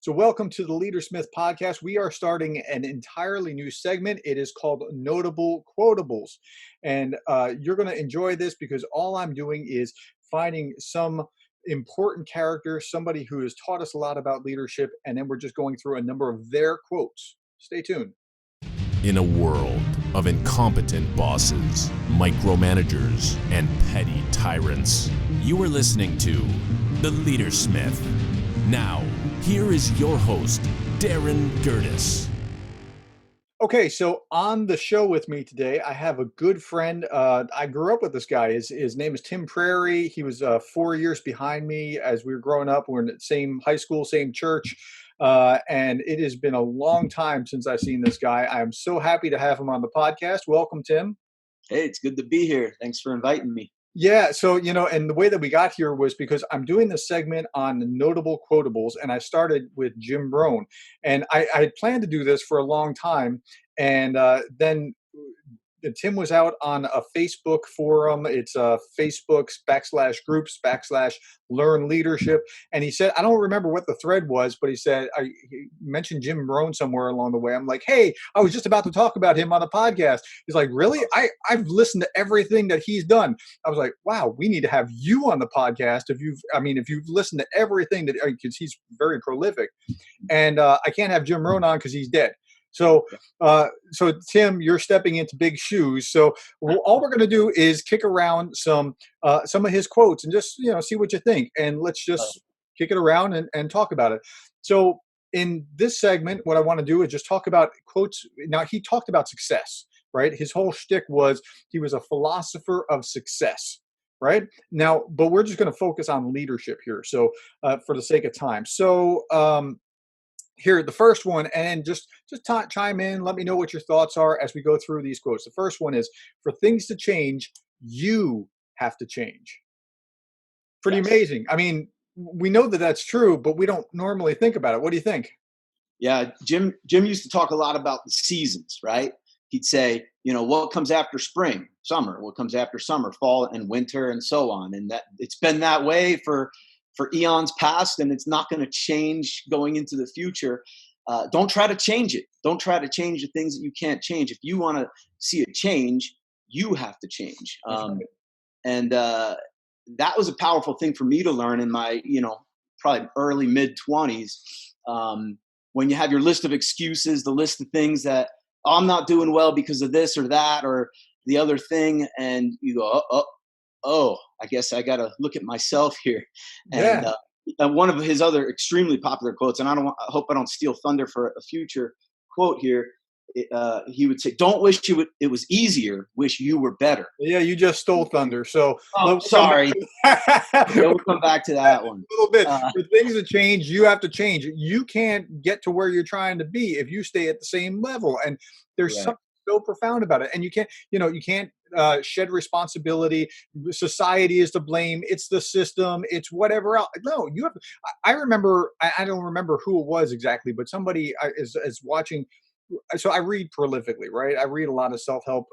So, welcome to the Leadersmith podcast. We are starting an entirely new segment. It is called Notable Quotables. And you're going to enjoy this because all I'm doing is finding some important character, somebody who has taught us a lot about leadership, and then we're just going through a number of their quotes. Stay tuned. In a world of incompetent bosses, micromanagers, and petty tyrants, you are listening to The Leadersmith. Now, here is your host, Darren Gerdes. Okay, so on the show with me today, I have a good friend. I grew up with this guy. His name is Tim Prairie. He was 4 years behind me as we were growing up. We're in the same high school, same church. And it has been a long time since I've seen this guy. I'm so happy to have him on the podcast. Welcome, Tim. Hey, it's good to be here. Thanks for inviting me. Yeah, so, and the way that we got here was because I'm doing this segment on Notable Quotables, and I started with Jim Rohn. And I had planned to do this for a long time, and then Tim was out on a Facebook forum. It's Facebook's /groups/learn leadership. And he said, I don't remember what the thread was, but he said, he mentioned Jim Rohn somewhere along the way. I'm like, hey, I was just about to talk about him on the podcast. He's like, really? I've listened to everything that he's done. I was like, wow, we need to have you on the podcast. If you've listened to everything because he's very prolific. And I can't have Jim Rohn on because he's dead. So Tim, you're stepping into big shoes. So all we're going to do is kick around some of his quotes and just, see what you think. And let's just kick it around and talk about it. So in this segment, what I want to do is just talk about quotes. Now, he talked about success, right? His whole shtick was he was a philosopher of success. Right now, but we're just going to focus on leadership here. So for the sake of time. So here, the first one, and just chime in. Let me know what your thoughts are as we go through these quotes. The first one is, for things to change, you have to change. Pretty amazing. I mean, we know that that's true, but we don't normally think about it. What do you think? Yeah, Jim used to talk a lot about the seasons, right? He'd say, what comes after spring? Summer. What comes after summer? Fall and winter, and so on. And that it's been that way for eons past, and it's not going to change going into the future. Don't try to change it. Don't try to change the things that you can't change. If you want to see a change, you have to change. And that was a powerful thing for me to learn in my, probably early mid 20s. When you have your list of excuses, the list of things that I'm not doing well because of this or that or the other thing, and you go, oh, I guess I got to look at myself here. And one of his other extremely popular quotes, and I hope I don't steal thunder for a future quote here. He would say, "Don't wish it was easier. Wish you were better." Yeah, you just stole thunder. So, sorry. We'll come back to that one. A little bit. For things to change, you have to change. You can't get to where you're trying to be if you stay at the same level. And there's something so profound about it. And you can't shed responsibility. Society is to blame. It's the system. It's whatever else. No, you have. I remember. I don't remember who it was exactly, but somebody is watching. So I read prolifically, right? I read a lot of self-help,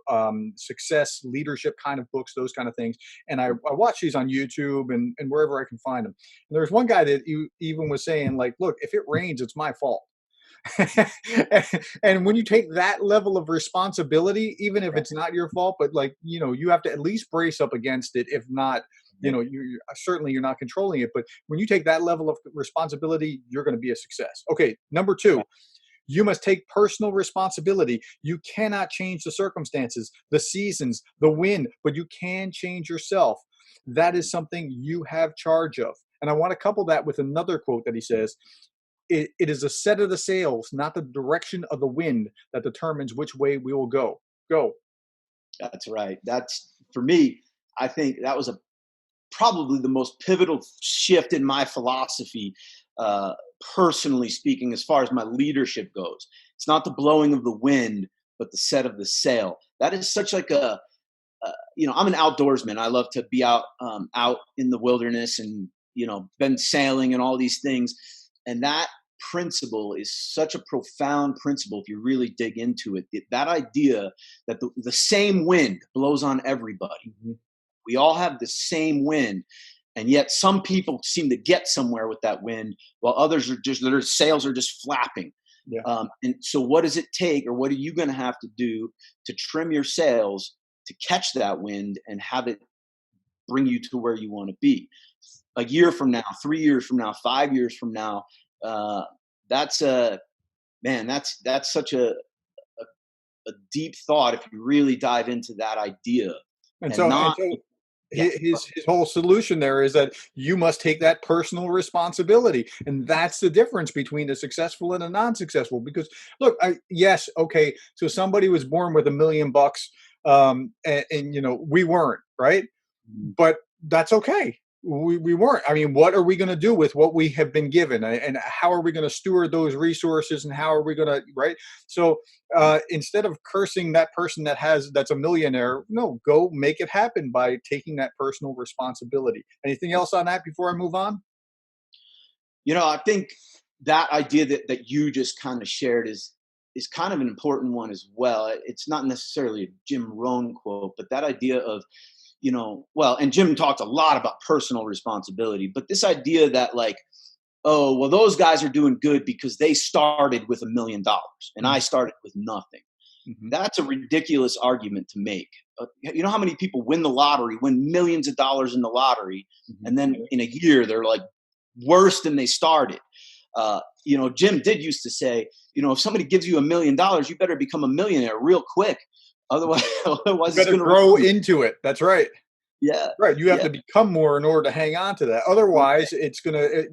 success, leadership kind of books, those kind of things. And I watch these on YouTube and wherever I can find them. And there's one guy that even was saying, like, look, if it rains, it's my fault. And when you take that level of responsibility, even if it's not your fault, but you have to at least brace up against it. If not, certainly you're not controlling it. But when you take that level of responsibility, you're going to be a success. Okay. Number 2. You must take personal responsibility. You cannot change the circumstances, the seasons, the wind, but you can change yourself. That is something you have charge of. And I want to couple that with another quote that he says, it is a set of the sails, not the direction of the wind, that determines which way we will go. Go. That's right. That's, for me, I think that was probably the most pivotal shift in my philosophy, personally speaking, as far as my leadership goes. It's not the blowing of the wind, but the set of the sail. That is such like I'm an outdoorsman. I love to be out in the wilderness and, been sailing and all these things. And that principle is such a profound principle if you really dig into it. That idea that the same wind blows on everybody. Mm-hmm. We all have the same wind. And yet some people seem to get somewhere with that wind, while others are just, their sails are just flapping. Yeah. And so what does it take, or what are you going to have to do to trim your sails to catch that wind and have it bring you to where you want to be? A year from now, 3 years from now, 5 years from now, that's such a deep thought if you really dive into that idea. And And so, not, yeah, his whole solution there is that you must take that personal responsibility, and that's the difference between a successful and a non-successful. Because look, yes, okay, so somebody was born with $1 million, and we weren't, right? But that's okay. We weren't. I mean, what are we going to do with what we have been given, and how are we going to steward those resources, and how are we going to, right? So instead of cursing that person that's a millionaire, no, go make it happen by taking that personal responsibility. Anything else on that before I move on? I think that idea that you just kind of shared is kind of an important one as well. It's not necessarily a Jim Rohn quote, but that idea of, and Jim talked a lot about personal responsibility, but this idea that, like, oh, well, those guys are doing good because they started with $1 million and I started with nothing. Mm-hmm. That's a ridiculous argument to make. You know how many people win the lottery, win millions of dollars in the lottery, and then in a year they're like worse than they started. Jim did used to say, if somebody gives you $1 million, you better become a millionaire real quick. Otherwise, it's going to grow into it. That's right. Yeah. Right. You have to become more in order to hang on to that. Otherwise, it's going to,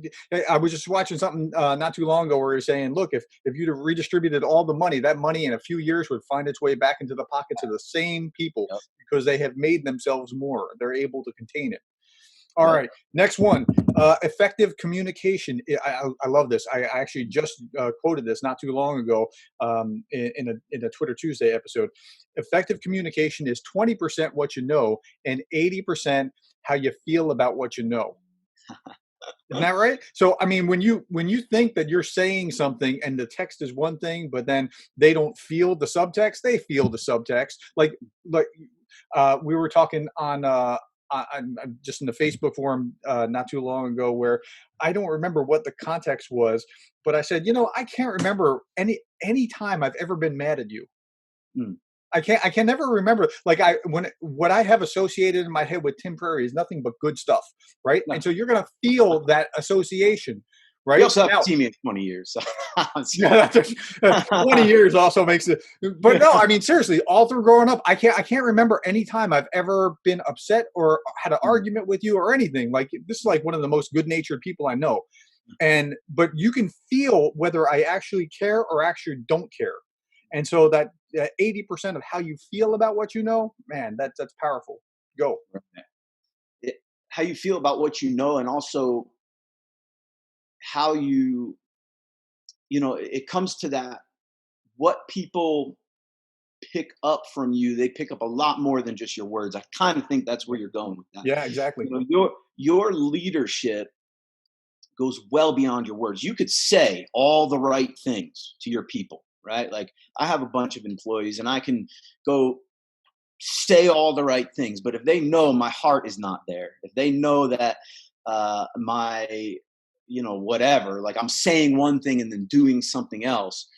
I was just watching something not too long ago where you're saying, look, if you'd have redistributed all the money, that money in a few years would find its way back into the pockets of the same people because they have made themselves more. They're able to contain it. All right. Next one, effective communication. I love this. I actually just quoted this not too long ago in a Twitter Tuesday episode. Effective communication is 20% what you know and 80% how you feel about what you know. Isn't that right? So, I mean, when you think that you're saying something and the text is one thing, but then they don't feel the subtext, they feel the subtext. Like we were talking on just in the Facebook forum not too long ago, where I don't remember what the context was, but I said, I can't remember any time I've ever been mad at you. I can never remember. Like what I have associated in my head with Tim Prairie is nothing but good stuff, right? No. And so you're going to feel that association, right? You also have seen me in 20 years. So. 20 years also makes it. But no, I mean, seriously, all through growing up, I can't remember any time I've ever been upset or had an argument with you or anything. Like, this is like one of the most good-natured people I know. But you can feel whether I actually care or actually don't care. And so that 80% of how you feel about what you know, man, that's powerful. Go. How you feel about what you know, and also how it comes to that, what people pick up from you, they pick up a lot more than just your words. I kind of think that's where you're going with that. Yeah, exactly. Your leadership goes well beyond your words. You could say all the right things to your people, right? Like, I have a bunch of employees and I can go say all the right things, but if they know my heart is not there, if they know that my whatever, like I'm saying one thing and then doing something else,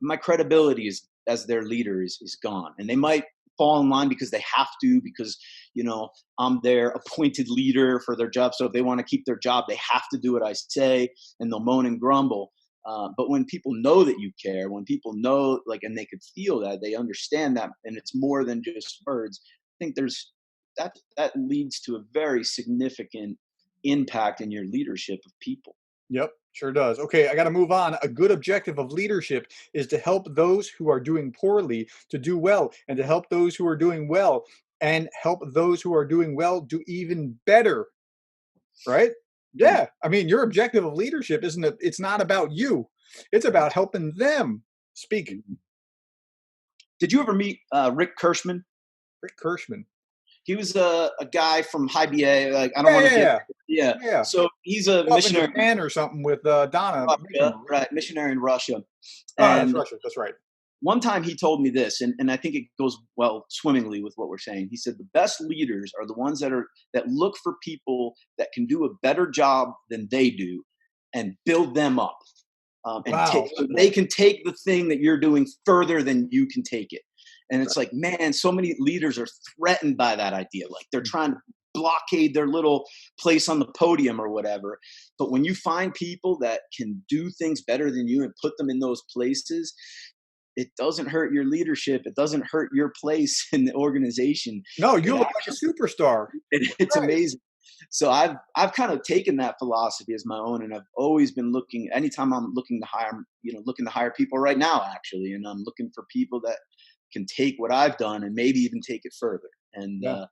my credibility as their leader is gone. And they might fall in line because they have to, because I'm their appointed leader for their job. So if they want to keep their job, they have to do what I say, and they'll moan and grumble. But when people know that you care, when people know, and they could feel that, they understand that, and it's more than just words, I think that leads to a very significant impact in your leadership of people. Yep, sure does. Okay, I got to move on. A good objective of leadership is to help those who are doing poorly to do well, and to help those who are doing well, and help those who are doing well do even better. Right? Yeah. I mean, your objective of leadership it's not about you. It's about helping them. Speak. Did you ever meet Rick Kirschman? Rick Kirschman. He was a guy from High BA. Like, I don't want to Yeah. So he's a missionary in Japan or something with Donna. Russia, right? Missionary in Russia. That's Russia. That's right. one time he told me this, and I think it goes well swimmingly with what we're saying. He said the best leaders are the ones that look for people that can do a better job than they do and build them up. Wow. So they can take the thing that you're doing further than you can take it. And it's like, man, so many leaders are threatened by that idea. Like they're trying to blockade their little place on the podium or whatever. But when you find people that can do things better than you and put them in those places, it doesn't hurt your leadership. It doesn't hurt your place in the organization. No, you look like a superstar. It's amazing. So I've kind of taken that philosophy as my own, and I've always been looking. Anytime I'm looking to hire people right now, actually, and I'm looking for people that can take what I've done and maybe even take it further. And I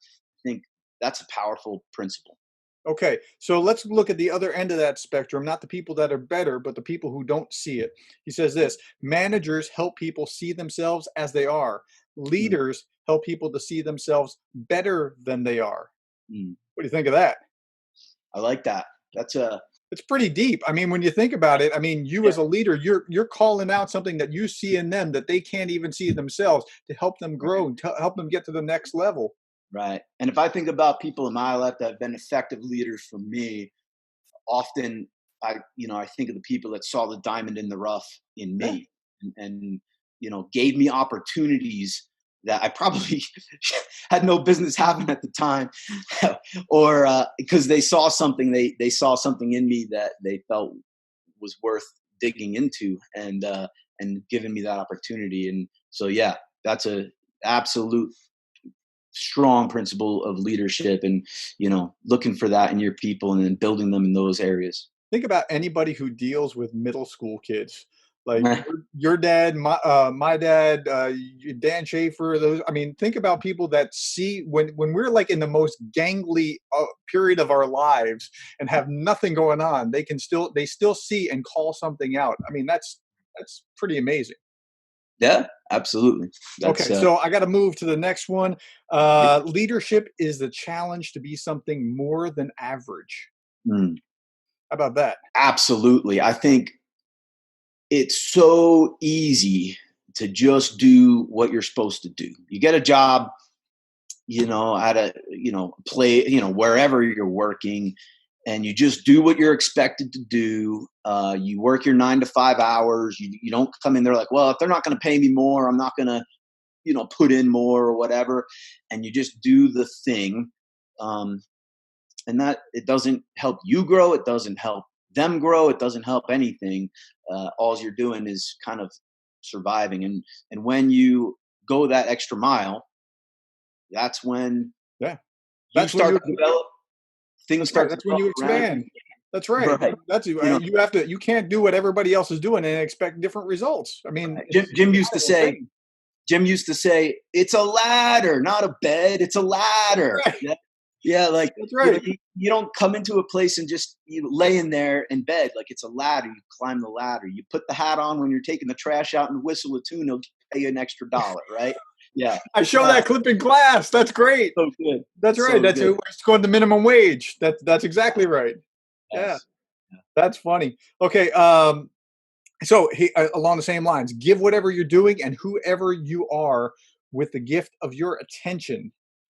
think that's a powerful principle. Okay, so let's look at the other end of that spectrum, not the people that are better, but the people who don't see it. He says this: managers help people see themselves as they are. Leaders help people to see themselves better than they are. What do you think of that? I like that. It's pretty deep. I mean, when you think about it, I mean, you as a leader, you're calling out something that you see in them that they can't even see themselves to help them grow and to help them get to the next level. Right. And if I think about people in my life that have been effective leaders for me, often I think of the people that saw the diamond in the rough in me and gave me opportunities that I probably had no business having at the time, or because they saw something, they saw something in me that they felt was worth digging into and giving me that opportunity. And so, yeah, that's a absolute strong principle of leadership, and looking for that in your people and then building them in those areas. Think about anybody who deals with middle school kids, like your dad, my dad, Dan Schaefer. Those, I mean, think about people that see when we're like in the most gangly period of our lives and have nothing going on, they still see and call something out. I mean, that's pretty amazing. Yeah, absolutely. Okay, so I got to move to the next one. Leadership is the challenge to be something more than average. Mm, How about that? absolutely. I think it's so easy to just do what you're supposed to do. You get a job, at a, wherever you're working, and you just do what you're expected to do. You work your 9 to 5 hours. You don't come in there like, well, if they're not going to pay me more, I'm not going to, put in more or whatever. And you just do the thing. And that it doesn't help you grow. It doesn't help them grow. It doesn't help anything. All you're doing is kind of surviving. And when you go that extra mile, that's when you start to develop. Things start. That's when you expand. That's right. That's you can't do what everybody else is doing and expect different results. I mean, Jim used to say, it's a ladder, not a bed. It's a ladder. Right. Yeah, like that's right. You don't come into a place and just lay in there in bed. Like it's a ladder. You climb the ladder. You put the hat on when you're taking the trash out and whistle a tune. They'll pay you an extra $1, right? Yeah. I show that clip in class. That's great. So good. That's right. That's it's going to minimum wage. That's exactly right. Yes. Yeah. That's funny. Okay. So along the same lines, give whatever you're doing and whoever you are with the gift of your attention.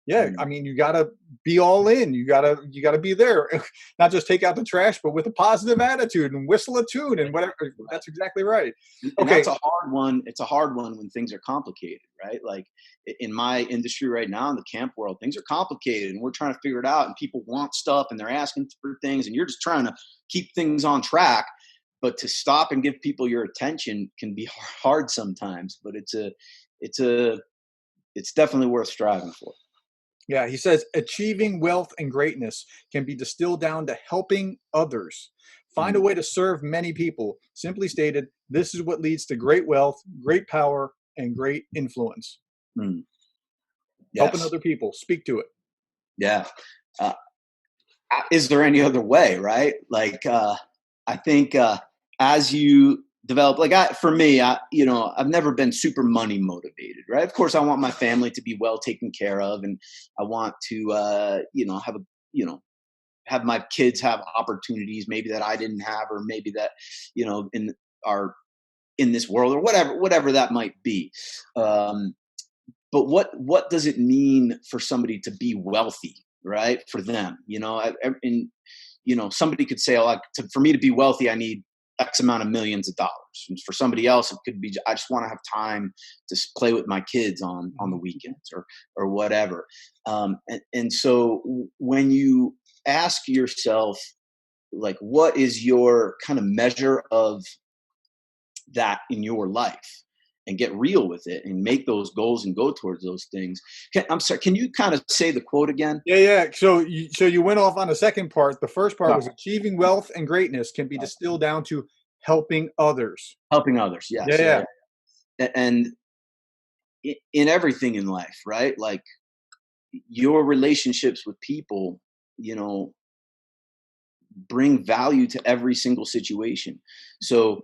Yeah, I mean, you gotta be all in. You gotta be there. Not just take out the trash, but with a positive attitude and whistle a tune and whatever. That's exactly right. Okay, that's a hard one. It's a hard one when things are complicated, right? Like in my industry right now, in the camp world, things are complicated, and we're trying to figure it out. And people want stuff, and they're asking for things, and you're just trying to keep things on track. But to stop and give people your attention can be hard sometimes. But it's definitely worth striving for. Yeah, he says achieving wealth and greatness can be distilled down to helping others. Find a way to serve many people. Simply stated, this is what leads to great wealth, great power, and great influence. Yes. Helping other people. Speak to it. Yeah. Is there any other way, right? Like, I think as you develop, like for me, I've never been super money motivated, right? Of course, I want my family to be well taken care of, and I want to, have my kids have opportunities maybe that I didn't have, or maybe that, in our in this world, or whatever that might be. But what does it mean for somebody to be wealthy, right? For them, and somebody could say, oh, for me to be wealthy, I need X amount of millions of dollars. And for somebody else, it could be, I just want to have time to play with my kids on the weekends or whatever. And so when you ask yourself, like, what is your kind of measure of that in your life, and get real with it and make those goals and go towards those things. I'm sorry, can you kind of say the quote again? Yeah. So you went off on the second part. The first part was achieving wealth and greatness can be distilled down to helping others. Helping others, yes. Yeah. And in everything in life, right? Like your relationships with people, bring value to every single situation. So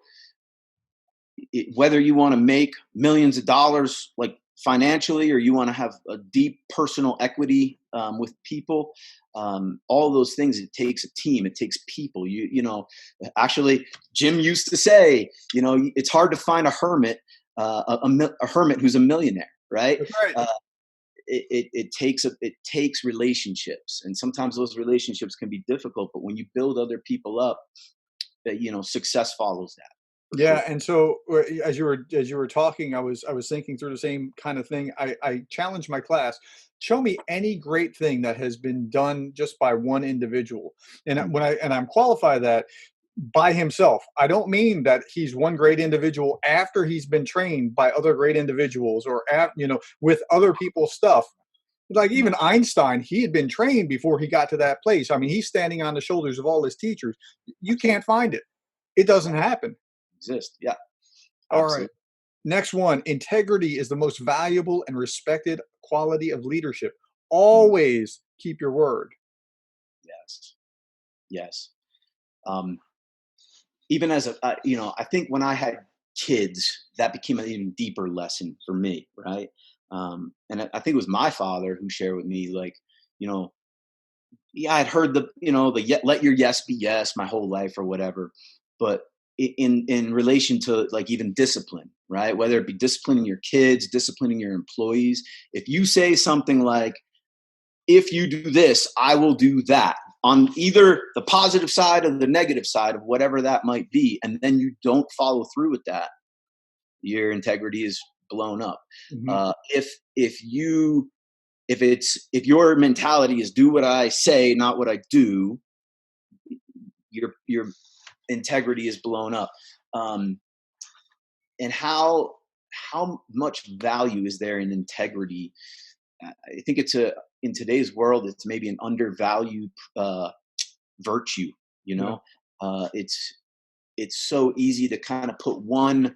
whether you want to make millions of dollars, like financially, or you want to have a deep personal equity with people, all those things, it takes a team, it takes people. Actually, Jim used to say, it's hard to find a hermit, a hermit who's a millionaire, right? That's right. It takes relationships, and sometimes those relationships can be difficult, but when you build other people up, success follows that. Yeah, and so as you were talking, I was thinking through the same kind of thing. I challenged my class, show me any great thing that has been done just by one individual, and I'm qualify that by himself. I don't mean that he's one great individual after he's been trained by other great individuals, or with other people's stuff. Like even Einstein, he had been trained before he got to that place. I mean, he's standing on the shoulders of all his teachers. You can't find it. It doesn't happen. Exist. Yeah. All right. Next one. Integrity is the most valuable and respected quality of leadership. Always keep your word. Yes. Even as I think when I had kids, that became an even deeper lesson for me. Right. And I think it was my father who shared with me, like, I'd heard let your yes be yes my whole life or whatever. But in relation to, like, even discipline, right? Whether it be disciplining your kids, disciplining your employees. If you say something like, if you do this, I will do that, on either the positive side or the negative side of whatever that might be, and then you don't follow through with that, your integrity is blown up. Mm-hmm. If your mentality is do what I say, not what I do, your integrity is blown up. And how much value is there in integrity? I think in today's world, it's maybe an undervalued virtue. It's so easy to kind of put one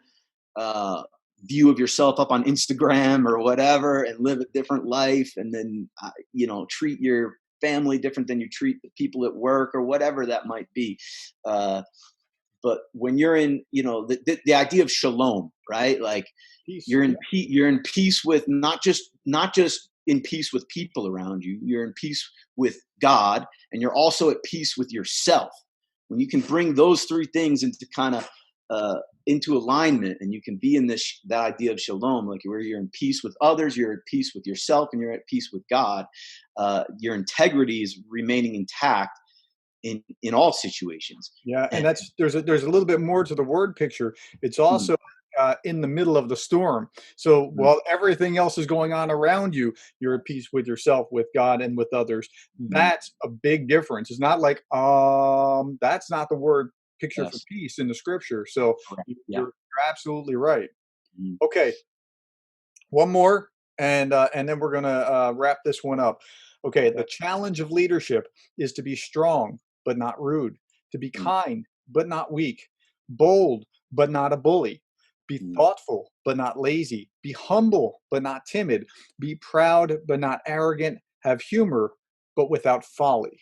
view of yourself up on Instagram or whatever and live a different life, and then treat your family different than you treat the people at work or whatever that might be. But when you're in, the idea of shalom, right? Like peace. You're in peace with not just in peace with people around you. You're in peace with God, and you're also at peace with yourself. When you can bring those three things into kind of into alignment, and you can be in that idea of shalom, like where you're in peace with others, you're at peace with yourself, and you're at peace with God. Your integrity is remaining intact in all situations. Yeah, and there's a little bit more to the word picture. It's also in the middle of the storm. So while everything else is going on around you, you're at peace with yourself, with God, and with others. That's a big difference. It's not like that's not the word picture for peace in the scripture. So you're absolutely right. Okay, one more, and then we're gonna wrap this one up. Okay, the challenge of leadership is to be strong but not rude, to be kind but not weak, bold but not a bully, be thoughtful but not lazy, be humble but not timid, be proud but not arrogant, have humor but without folly.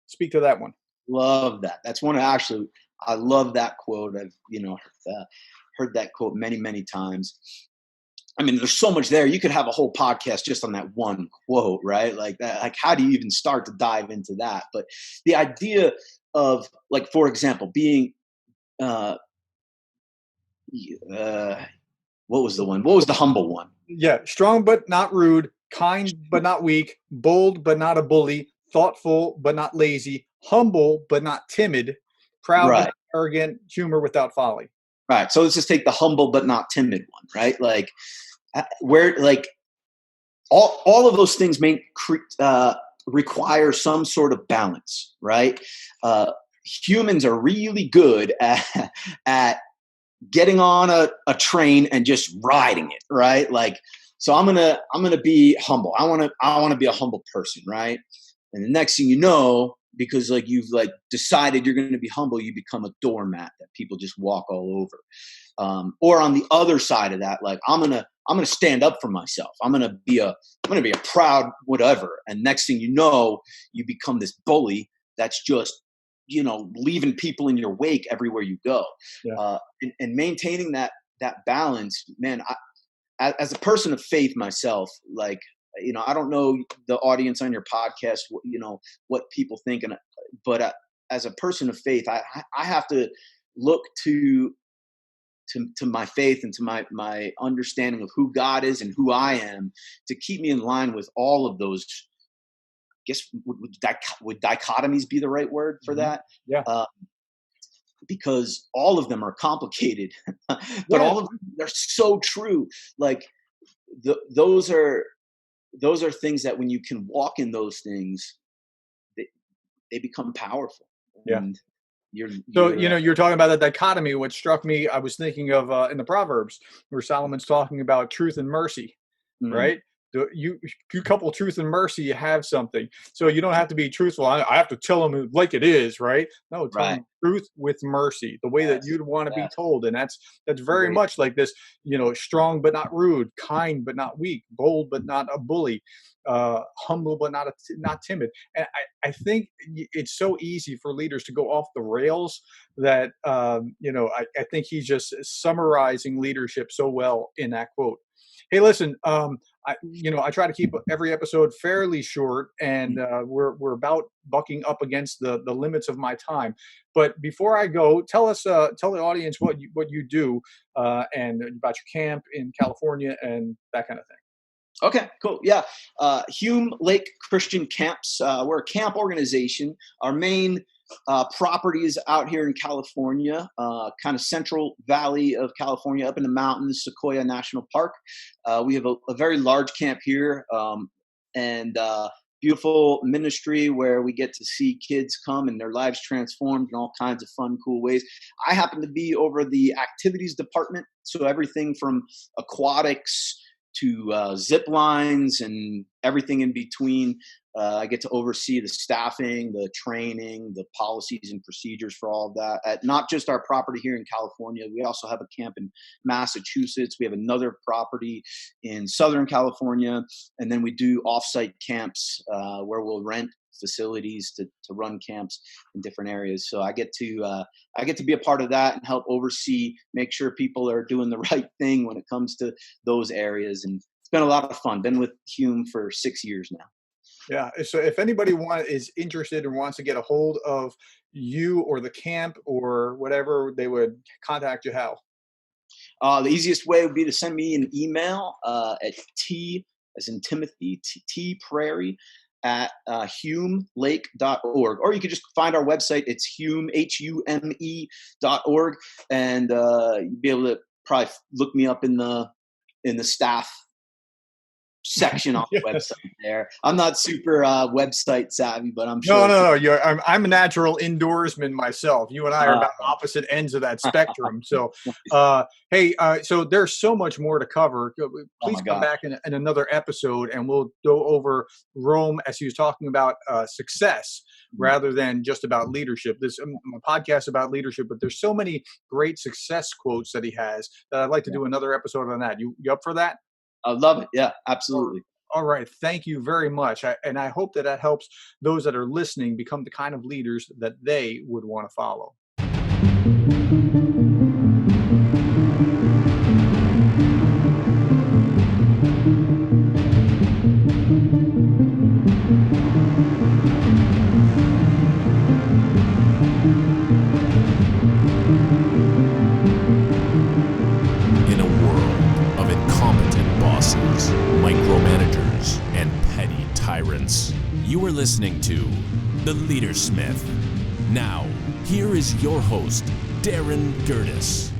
Speak to that one. Love that. That's one actually. I love that quote. I've heard that quote many, many times. I mean, there's so much there. You could have a whole podcast just on that one quote, right? Like that. Like, how do you even start to dive into that? But the idea of, like, for example, being what was the one? What was the humble one? Yeah, strong but not rude, kind but not weak, bold but not a bully, thoughtful but not lazy, humble but not timid, proud but Right. not arrogant, humor without folly. Right. So let's just take the humble but not timid one, right? Like where like all of those things require some sort of balance, right? Humans are really good at getting on a train and just riding it, right? Like, so I'm gonna be humble. I wanna be a humble person, right? And the next thing you know, because like you've like decided you're gonna be humble, you become a doormat that people just walk all over. Or on the other side of that, like I'm gonna stand up for myself. I'm gonna be a proud whatever. And next thing you know, you become this bully that's just leaving people in your wake everywhere you go. Yeah. And maintaining that balance, man. As a person of faith myself, like I don't know the audience on your podcast, what people think, but as a person of faith, I have to look to my faith and to my understanding of who God is and who I am to keep me in line with all of those. I guess would dichotomies be the right word for that? Yeah. Because all of them are complicated, but Yeah. all of them, they're so true. Like those are things that when you can walk in those things, they become powerful. Yeah. And So, you're talking about that dichotomy. What struck me, I was thinking of in the Proverbs where Solomon's talking about truth and mercy, right? You couple truth and mercy, you have something. So you don't have to be truthful. I have to tell them like it is, right? No, tell them truth with mercy, the way that you'd want to be told. And that's very much like this, strong but not rude, kind but not weak, bold but not a bully, humble but not timid. And I think it's so easy for leaders to go off the rails that I think he's just summarizing leadership so well in that quote. Hey, listen, I try to keep every episode fairly short, and we're about bucking up against the limits of my time. But before I go, tell the audience what you do and about your camp in California and that kind of thing. Okay, cool. Yeah. Hume Lake Christian Camps. We're a camp organization. Our main property is out here in California, kind of central valley of California, up in the mountains, Sequoia National Park. We have a very large camp here, and beautiful ministry where we get to see kids come and their lives transformed in all kinds of fun, cool ways. I happen to be over the activities department, so everything from aquatics to zip lines and everything in between. I get to oversee the staffing, the training, the policies and procedures for all of that at not just our property here in California. We also have a camp in Massachusetts. We have another property in Southern California. And then we do offsite camps where we'll rent facilities to run camps in different areas. So I get to be a part of that and help oversee, make sure people are doing the right thing when it comes to those areas. And it's been a lot of fun. Been with Hume for 6 years now. Yeah. So if anybody is interested and wants to get a hold of you or the camp or whatever, they would contact you how? The easiest way would be to send me an email at T as in Timothy, T Prairie at humelake.org. Or you could just find our website. It's Hume, HUME.org. And you'll be able to probably look me up in the staff section on the website there. I'm not super website savvy, but I'm sure. No. I'm a natural indoorsman myself. You and I are about opposite ends of that spectrum. So, hey, so there's so much more to cover. Please come back in another episode, and we'll go over Rome as he was talking about success rather than just about leadership. This a podcast about leadership, but there's so many great success quotes that he has that I'd like to do another episode on that. You up for that? I love it. Yeah, absolutely. All right. Thank you very much. And I hope that helps those that are listening become the kind of leaders that they would want to follow. listening to The Leadersmith. Now, here is your host, Darren Gerdes.